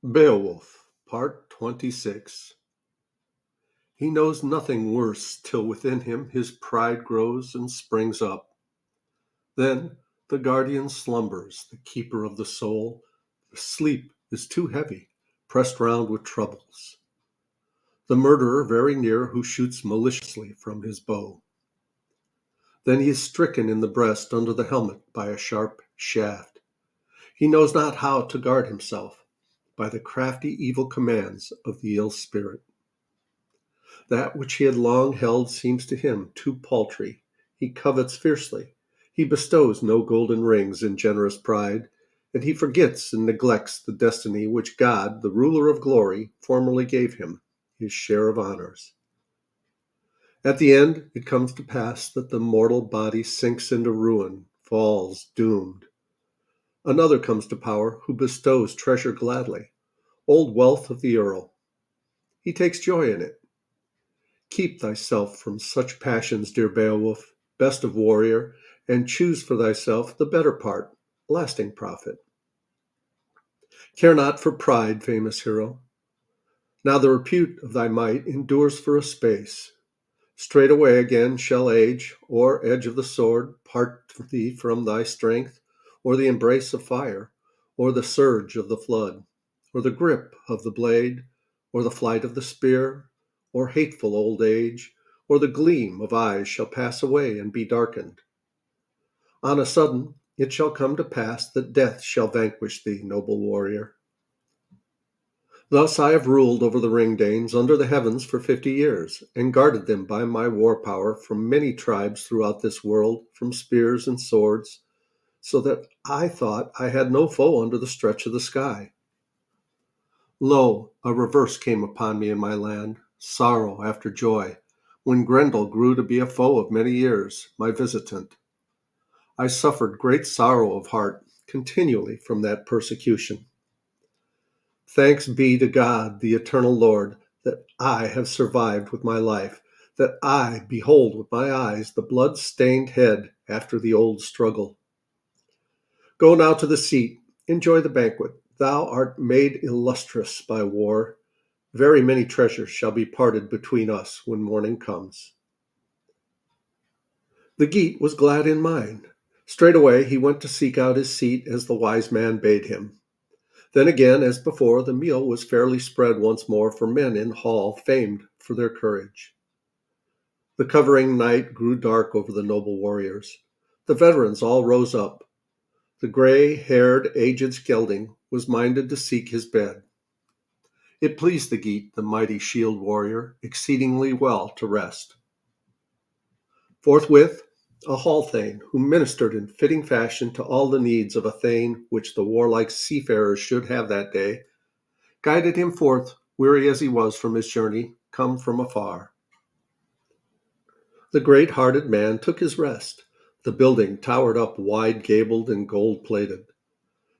Beowulf, Part 26. He knows nothing worse till within him his pride grows and springs up. Then the guardian slumbers, the keeper of the soul. The sleep is too heavy, pressed round with troubles. The murderer very near who shoots maliciously from his bow. Then he is stricken in the breast under the helmet by a sharp shaft. He knows not how to guard himself by the crafty evil commands of the ill spirit. That which he had long held seems to him too paltry. He covets fiercely. He bestows no golden rings in generous pride, and he forgets and neglects the destiny which God, the ruler of glory, formerly gave him, his share of honors. At the end, it comes to pass that the mortal body sinks into ruin, falls doomed. Another comes to power who bestows treasure gladly, old wealth of the earl. He takes joy in it. Keep thyself from such passions, dear Beowulf, best of warrior, and choose for thyself the better part, lasting profit. Care not for pride, famous hero. Now the repute of thy might endures for a space. Straightway again shall age, or edge of the sword, part thee from thy strength, or the embrace of fire, or the surge of the flood, or the grip of the blade, or the flight of the spear, or hateful old age, or the gleam of eyes shall pass away and be darkened. On a sudden it shall come to pass that death shall vanquish thee, noble warrior. Thus I have ruled over the Ring-Danes under the heavens for 50 years, and guarded them by my war power from many tribes throughout this world, from spears and swords, so that I thought I had no foe under the stretch of the sky. Lo, a reverse came upon me in my land, sorrow after joy, when Grendel grew to be a foe of many years, my visitant. I suffered great sorrow of heart continually from that persecution. Thanks be to God, the eternal Lord, that I have survived with my life, that I behold with my eyes the blood-stained head after the old struggle. Go now to the seat, enjoy the banquet. Thou art made illustrious by war. Very many treasures shall be parted between us when morning comes. The Geat was glad in mind. Straightway he went to seek out his seat as the wise man bade him. Then again, as before, the meal was fairly spread once more for men in hall famed for their courage. The covering night grew dark over the noble warriors. The veterans all rose up. The gray-haired, aged Skelding was minded to seek his bed. It pleased the Geat, the mighty shield warrior, exceedingly well to rest. Forthwith, a hall thane, who ministered in fitting fashion to all the needs of a thane which the warlike seafarers should have that day, guided him forth, weary as he was from his journey, come from afar. The great-hearted man took his rest. The building towered up wide-gabled and gold-plated.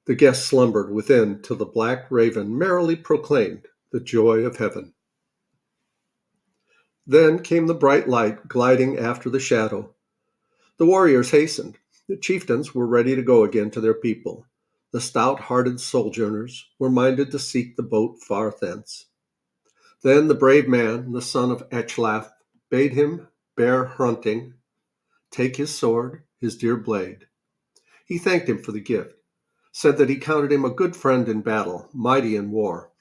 The guests slumbered within till the black raven merrily proclaimed the joy of heaven. Then came the bright light gliding after the shadow. The warriors hastened. The chieftains were ready to go again to their people. The stout-hearted sojourners were minded to seek the boat far thence. Then the brave man, the son of Ecglaf, bade him bear Hrunting, take his sword, his dear blade. He thanked him for the gift, said that he counted him a good friend in battle, mighty in war.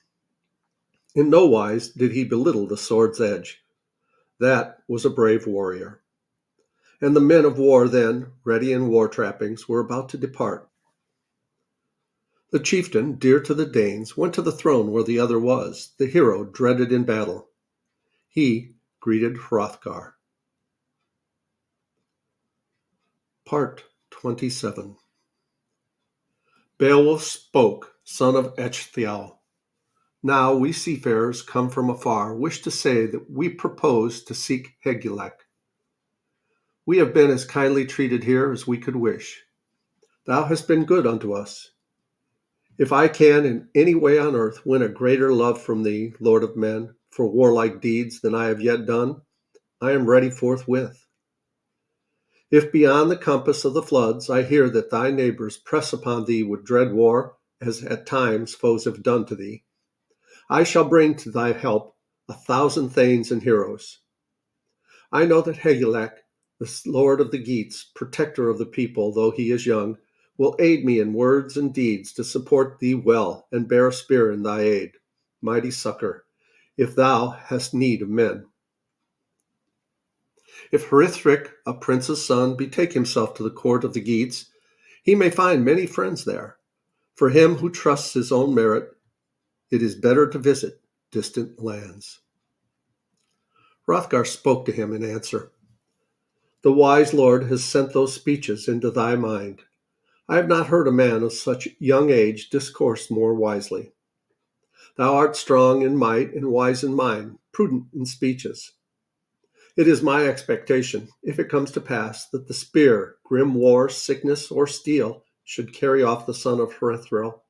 In no wise did he belittle the sword's edge. That was a brave warrior. And the men of war then, ready in war trappings, were about to depart. The chieftain, dear to the Danes, went to the throne where the other was, the hero dreaded in battle. He greeted Hrothgar. Part 27. Beowulf spoke, son of Ecglaf. Now we seafarers come from afar wish to say that we propose to seek Hygelac. We have been as kindly treated here as we could wish. Thou hast been good unto us. If I can in any way on earth win a greater love from thee, Lord of men, for warlike deeds than I have yet done, I am ready forthwith. If beyond the compass of the floods I hear that thy neighbors press upon thee with dread war, as at times foes have done to thee, I shall bring to thy help 1,000 thanes and heroes. I know that Hygelac, the lord of the Geats, protector of the people, though he is young, will aid me in words and deeds to support thee well and bear a spear in thy aid, mighty succor, if thou hast need of men. If Hrithric, a prince's son, betake himself to the court of the Geats, he may find many friends there. For him who trusts his own merit, it is better to visit distant lands. Hrothgar spoke to him in answer. The wise lord has sent those speeches into thy mind. I have not heard a man of such young age discourse more wisely. Thou art strong in might and wise in mind, prudent in speeches. It is my expectation, if it comes to pass, that the spear, grim war, sickness, or steel should carry off the son of Hrethrill,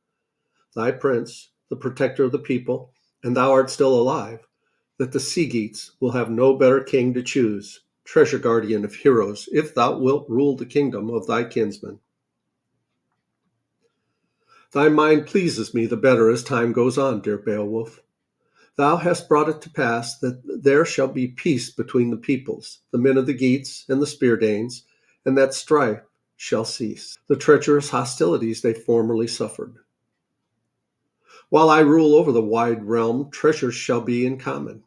thy prince, the protector of the people, and thou art still alive, that the Sea Geats will have no better king to choose, treasure guardian of heroes, if thou wilt rule the kingdom of thy kinsmen. Thy mind pleases me the better as time goes on, dear Beowulf. Thou hast brought it to pass that there shall be peace between the peoples, the men of the Geats and the Speardanes, and that strife shall cease, the treacherous hostilities they formerly suffered. While I rule over the wide realm, treasures shall be in common.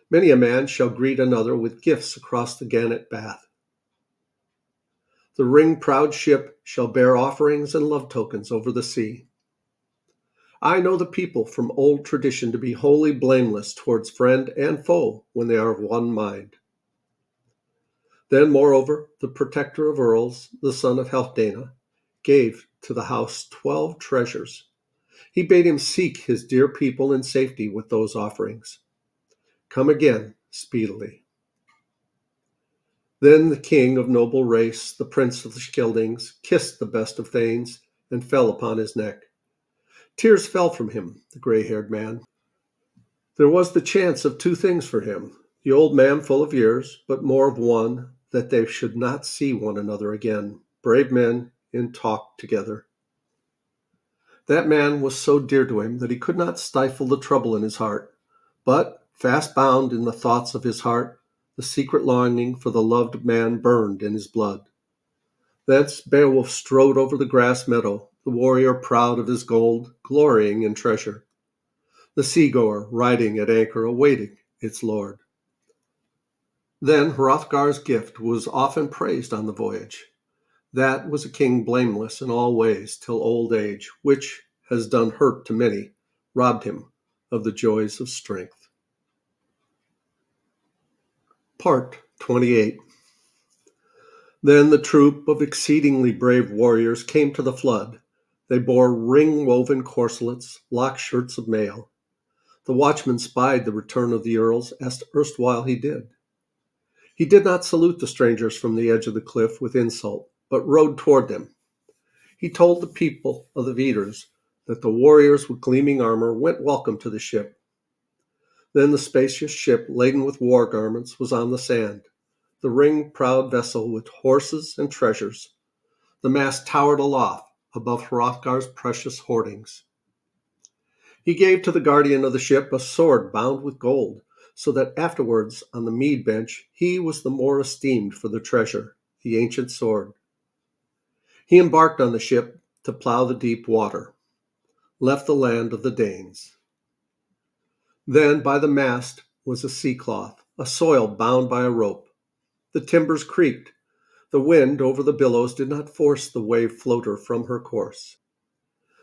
Many a man shall greet another with gifts across the Gannet Bath. The ring-proud ship shall bear offerings and love tokens over the sea. I know the people from old tradition to be wholly blameless towards friend and foe when they are of one mind. Then, moreover, the protector of earls, the son of Healfdene, gave to the house 12 treasures. He bade him seek his dear people in safety with those offerings. Come again speedily. Then the king of noble race, the prince of the Scyldings, kissed the best of thanes and fell upon his neck. Tears fell from him, the gray-haired man. There was the chance of two things for him, the old man full of years, but more of one, that they should not see one another again, brave men in talk together. That man was so dear to him that he could not stifle the trouble in his heart, but, fast bound in the thoughts of his heart, the secret longing for the loved man burned in his blood. Thence Beowulf strode over the grass meadow, the warrior proud of his gold, glorying in treasure. The seagoer riding at anchor, awaiting its lord. Then Hrothgar's gift was often praised on the voyage. That was a king blameless in all ways till old age, which has done hurt to many, robbed him of the joys of strength. Part 28. Then the troop of exceedingly brave warriors came to the flood. They bore ring-woven corselets, lock shirts of mail. The watchman spied the return of the earls, as erstwhile he did. He did not salute the strangers from the edge of the cliff with insult, but rode toward them. He told the people of the Veders that the warriors with gleaming armor went welcome to the ship. Then the spacious ship, laden with war garments, was on the sand, the ring-proud vessel with horses and treasures. The mast towered aloft above Hrothgar's precious hoardings. He gave to the guardian of the ship a sword bound with gold, so that afterwards on the mead bench he was the more esteemed for the treasure, the ancient sword. He embarked on the ship to plough the deep water, left the land of the Danes. Then by the mast was a sea cloth, a soil bound by a rope. The timbers creaked. The wind over the billows did not force the wave floater from her course.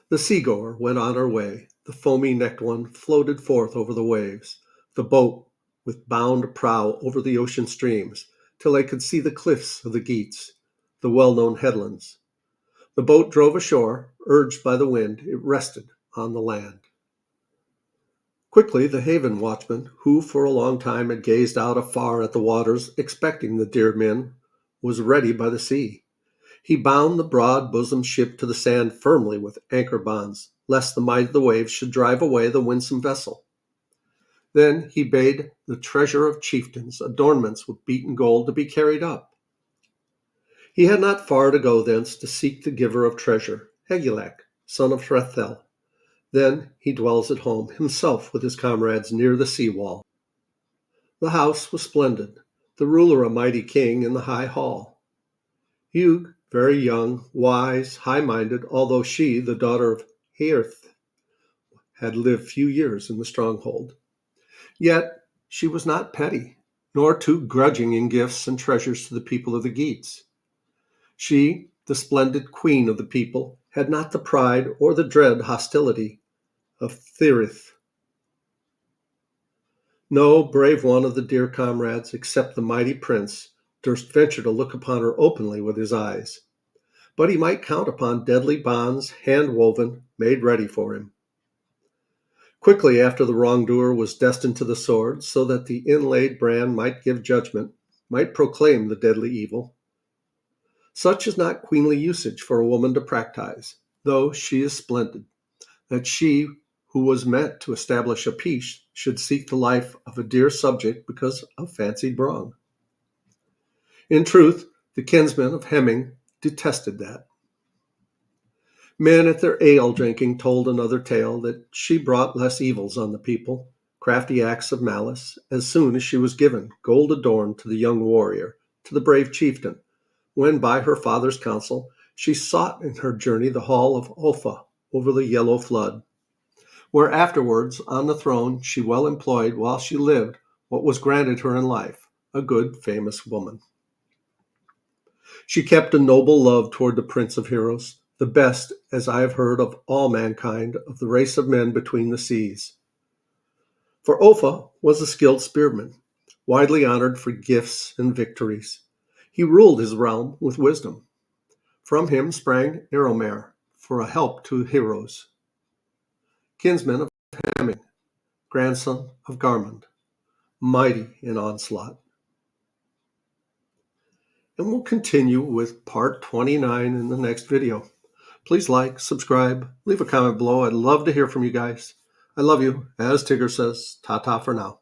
The seagoer went on her way. The foamy-necked one floated forth over the waves, the boat with bound prow over the ocean streams, till they could see the cliffs of the Geats, the well-known headlands. The boat drove ashore. Urged by the wind, it rested on the land. Quickly the haven watchman, who for a long time had gazed out afar at the waters, expecting the dear men, was ready by the sea. He bound the broad-bosomed ship to the sand firmly with anchor bonds, lest the might of the waves should drive away the winsome vessel. Then he bade the treasure of chieftains, adornments with beaten gold, to be carried up. He had not far to go thence to seek the giver of treasure, Hygelac, son of Hrethel. Then he dwells at home, himself with his comrades near the sea-wall. The house was splendid, the ruler a mighty king in the high hall. Hugh, very young, wise, high-minded, although she, the daughter of Hearth, had lived few years in the stronghold. Yet she was not petty, nor too grudging in gifts and treasures to the people of the Geats. She, the splendid queen of the people, had not the pride or the dread hostility of Therith. No brave one of the dear comrades, except the mighty prince, durst venture to look upon her openly with his eyes. But he might count upon deadly bonds, hand-woven, made ready for him. Quickly after the wrongdoer was destined to the sword, so that the inlaid brand might give judgment, might proclaim the deadly evil. Such is not queenly usage for a woman to practice, though she is splendid, that she who was meant to establish a peace should seek the life of a dear subject because of fancied wrong. In truth, the kinsmen of Hemming detested that. Men at their ale-drinking told another tale, that she brought less evils on the people, crafty acts of malice, as soon as she was given, gold adorned, to the young warrior, to the brave chieftain, when by her father's counsel she sought in her journey the hall of Offa over the yellow flood, where afterwards on the throne she well employed while she lived what was granted her in life, a good famous woman. She kept a noble love toward the Prince of Heroes, the best, as I have heard, of all mankind, of the race of men between the seas. For Offa was a skilled spearman, widely honored for gifts and victories. He ruled his realm with wisdom. From him sprang Eomer, for a help to heroes. Kinsman of Hemming, grandson of Garmund, mighty in onslaught. And we'll continue with part 29 in the next video. Please like, subscribe, leave a comment below. I'd love to hear from you guys. I love you. As Tigger says, ta-ta for now.